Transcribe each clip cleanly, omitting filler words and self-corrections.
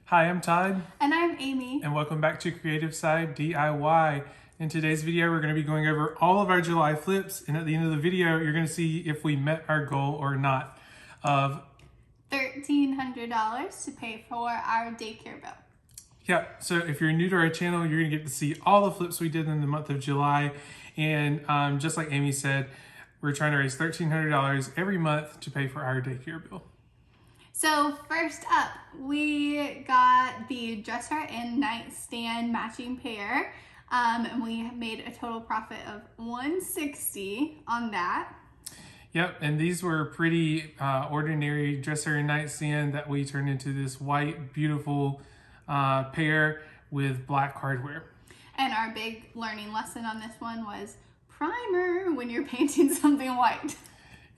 Hi, I'm Todd. And I'm Amy. And welcome back to Creative Side DIY. In today's video, we're going to be going over all of our July flips. And at the end of the video, you're going to see if we met our goal or not of $1,300 to pay for our daycare bill. Yeah, so if you're new to our channel, you're going to get to see all the flips we did in the month of July. And just like Amy said, we're trying to raise $1,300 every month to pay for our daycare bill. So first up, we got the dresser and nightstand matching pair. And we made a total profit of $160 on that. Yep, and these were pretty ordinary dresser and nightstand that we turned into this white, beautiful pair with black hardware. And our big learning lesson on this one was primer when you're painting something white.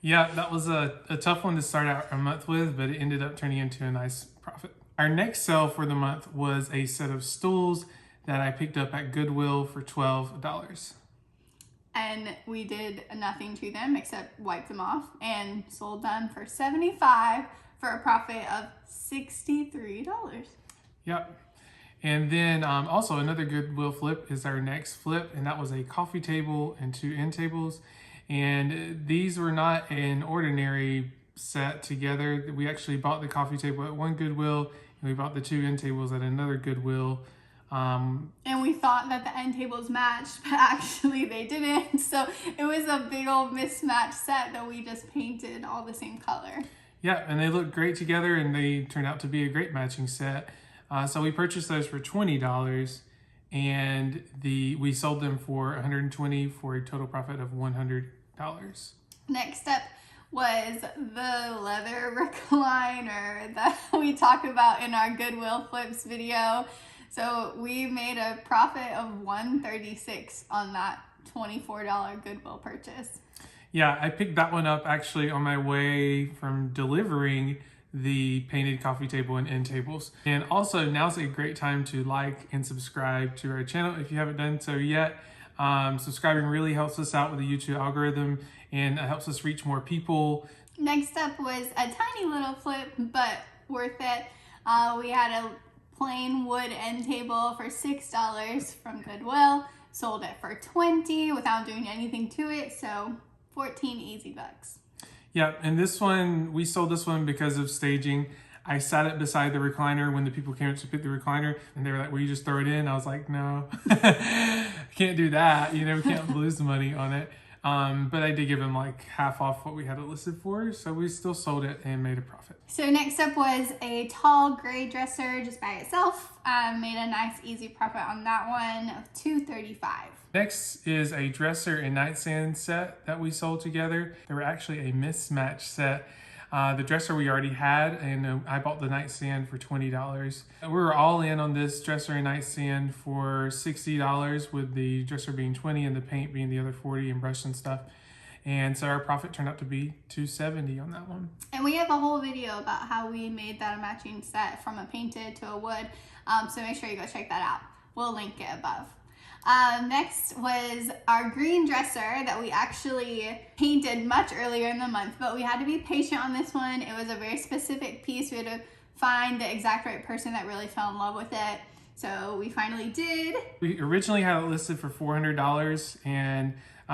Yeah, that was a tough one to start out a month with, but it ended up turning into a nice profit. Our next sale for the month was a set of stools that I picked up at Goodwill for $12. And we did nothing to them except wipe them off and sold them for $75 for a profit of $63. Yep. And then also another Goodwill flip is our next flip, and that was a coffee table and 2 end tables. And these were not an ordinary set together. We actually bought the coffee table at one Goodwill, and we bought the 2 end tables at another Goodwill. And we thought that the end tables matched, but actually they didn't. So it was a big old mismatched set that we just painted all the same color. Yeah, and they looked great together, and they turned out to be a great matching set. So we purchased those for $20, and we sold them for $120 for a total profit of $100. Next up was the leather recliner that we talk about in our Goodwill flips video. So we made a profit of $136 on that $24 Goodwill purchase. Yeah, I picked that one up actually on my way from delivering the painted coffee table and end tables. And also now's a great time to like and subscribe to our channel if you haven't done so yet. Subscribing really helps us out with the YouTube algorithm and it helps us reach more people. Next up was a tiny little flip, but worth it. We had a plain wood end table for $6 from Goodwill. Sold it for $20 without doing anything to it, so 14 easy bucks. Yeah, and this one, we sold this one because of staging. I sat it beside the recliner when the people came up to pick the recliner, and they were like, will you just throw it in? I was like, no, can't do that. You know, we can't lose the money on it. But I did give them like half off what we had it listed for, so we still sold it and made a profit. So next up was a tall gray dresser just by itself. Made a nice easy profit on that one of $235. Next is a dresser and nightstand set that we sold together. They were actually a mismatch set. The dresser we already had, and I bought the nightstand for $20. We were all in on this dresser and nightstand for $60, with the dresser being $20 and the paint being the other $40 and brush and stuff. And so our profit turned out to be $270 on that one. And we have a whole video about how we made that a matching set from a painted to a wood. So make sure you go check that out. We'll link it above. Next was our green dresser that we actually painted much earlier in the month, but we had to be patient on this one. It was a very specific piece. We had to find the exact right person that really fell in love with it. So we finally did. We originally had it listed for $400, and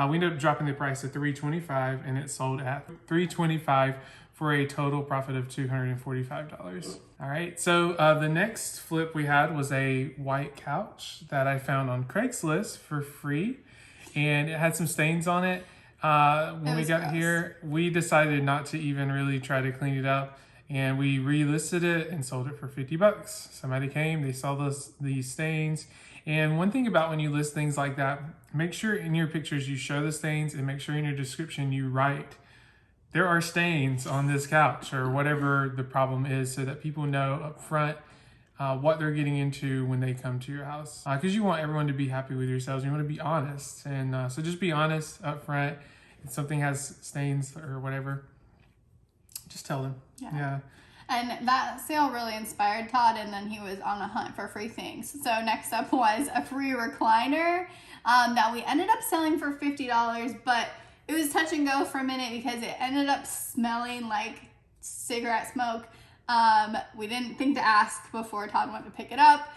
we ended up dropping the price to $325, and it sold at $325 for a total profit of $245. All right, so the next flip we had was a white couch that I found on Craigslist for free, and it had some stains on it. When we got here, we decided not to even really try to clean it up, and we relisted it and sold it for $50. Somebody came, they saw these stains. And one thing about when you list things like that, make sure in your pictures you show the stains, and make sure in your description you write, there are stains on this couch or whatever the problem is, so that people know up front what they're getting into when they come to your house. Because you want everyone to be happy with yourselves. You want to be honest. And so just be honest up front. If something has stains or whatever, just tell them. Yeah. And that sale really inspired Todd, and then he was on a hunt for free things. So next up was a free recliner that we ended up selling for $50, but it was touch and go for a minute because it ended up smelling like cigarette smoke. We didn't think to ask before Todd went to pick it up.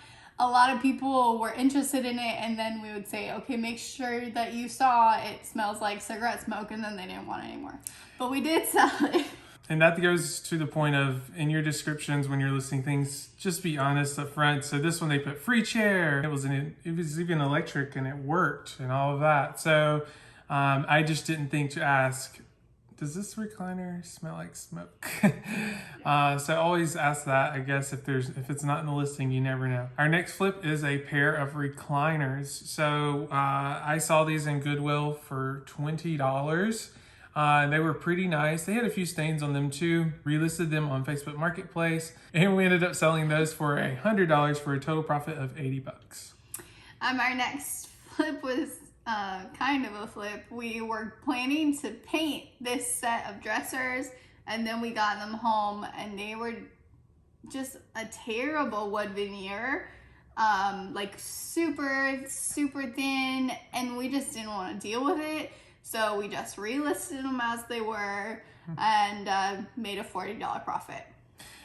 A lot of people were interested in it, and then we would say, okay, make sure that you saw it smells like cigarette smoke, and then they didn't want it anymore. But we did sell it. And that goes to the point of, in your descriptions when you're listing things, just be honest up front. So this one they put free chair. It was even electric and it worked and all of that. So I just didn't think to ask, does this recliner smell like smoke? So always ask that, I guess, if it's not in the listing, you never know. Our next flip is a pair of recliners. So I saw these in Goodwill for $20. They were pretty nice. They had a few stains on them too. Relisted them on Facebook Marketplace, and we ended up selling those for $100 for a total profit of $80. Our next flip was kind of a flip. We were planning to paint this set of dressers, and then we got them home, and they were just a terrible wood veneer, like super, super thin, and we just didn't want to deal with it. So we just relisted them as they were and made a $40 profit.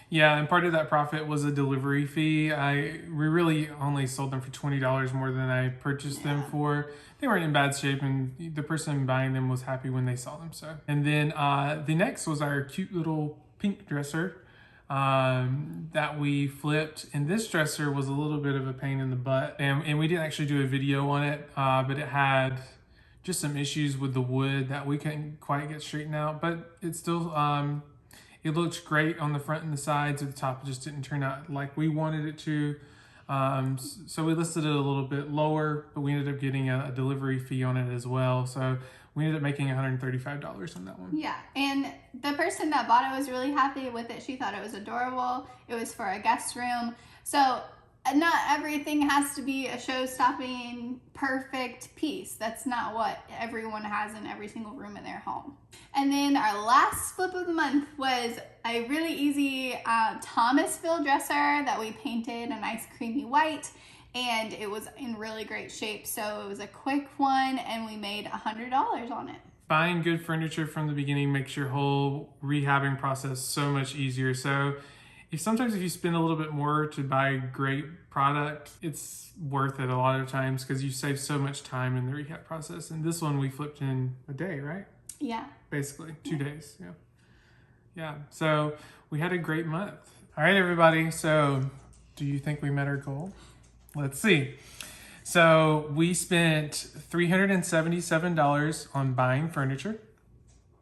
Yeah, and part of that profit was a delivery fee. We really only sold them for $20 more than I purchased them for. They weren't in bad shape, and the person buying them was happy when they saw them. So, and then the next was our cute little pink dresser that we flipped. And this dresser was a little bit of a pain in the butt, and we didn't actually do a video on it, but it had just some issues with the wood that we couldn't quite get straightened out, but it still, it looked great on the front and the sides. At the top, it just didn't turn out like we wanted it to. So we listed it a little bit lower, but we ended up getting a delivery fee on it as well. So we ended up making $135 on that one. Yeah, and the person that bought it was really happy with it. She thought it was adorable. It was for a guest room. So not everything has to be a show-stopping, perfect piece. That's not what everyone has in every single room in their home. And then our last flip of the month was a really easy Thomasville dresser that we painted a nice creamy white, and it was in really great shape. So it was a quick one, and we made $100 on it. Buying good furniture from the beginning makes your whole rehabbing process so much easier. So sometimes if you spend a little bit more to buy great product, it's worth it a lot of times because you save so much time in the rehab process. And this one we flipped in a day, right? Yeah. Basically, 2 days. Yeah. Yeah. So we had a great month. All right, everybody. So do you think we met our goal? Let's see. So we spent $377 on buying furniture.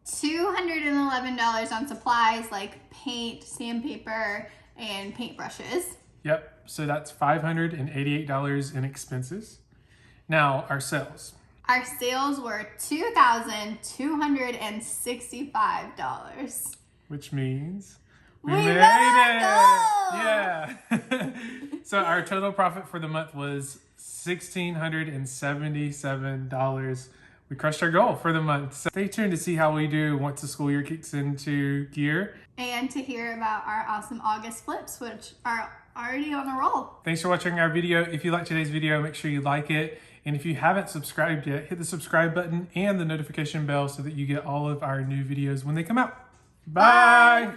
$211 on supplies like paint, sandpaper, and paintbrushes. Yep, so that's $588 in expenses. Now, our sales. Our sales were $2,265. Which means we made it! Yeah. So our total profit for the month was $1,677. We crushed our goal for the month. So stay tuned to see how we do once the school year kicks into gear. And to hear about our awesome August flips, which are already on a roll. Thanks for watching our video. If you liked today's video, make sure you like it. And if you haven't subscribed yet, hit the subscribe button and the notification bell so that you get all of our new videos when they come out. Bye.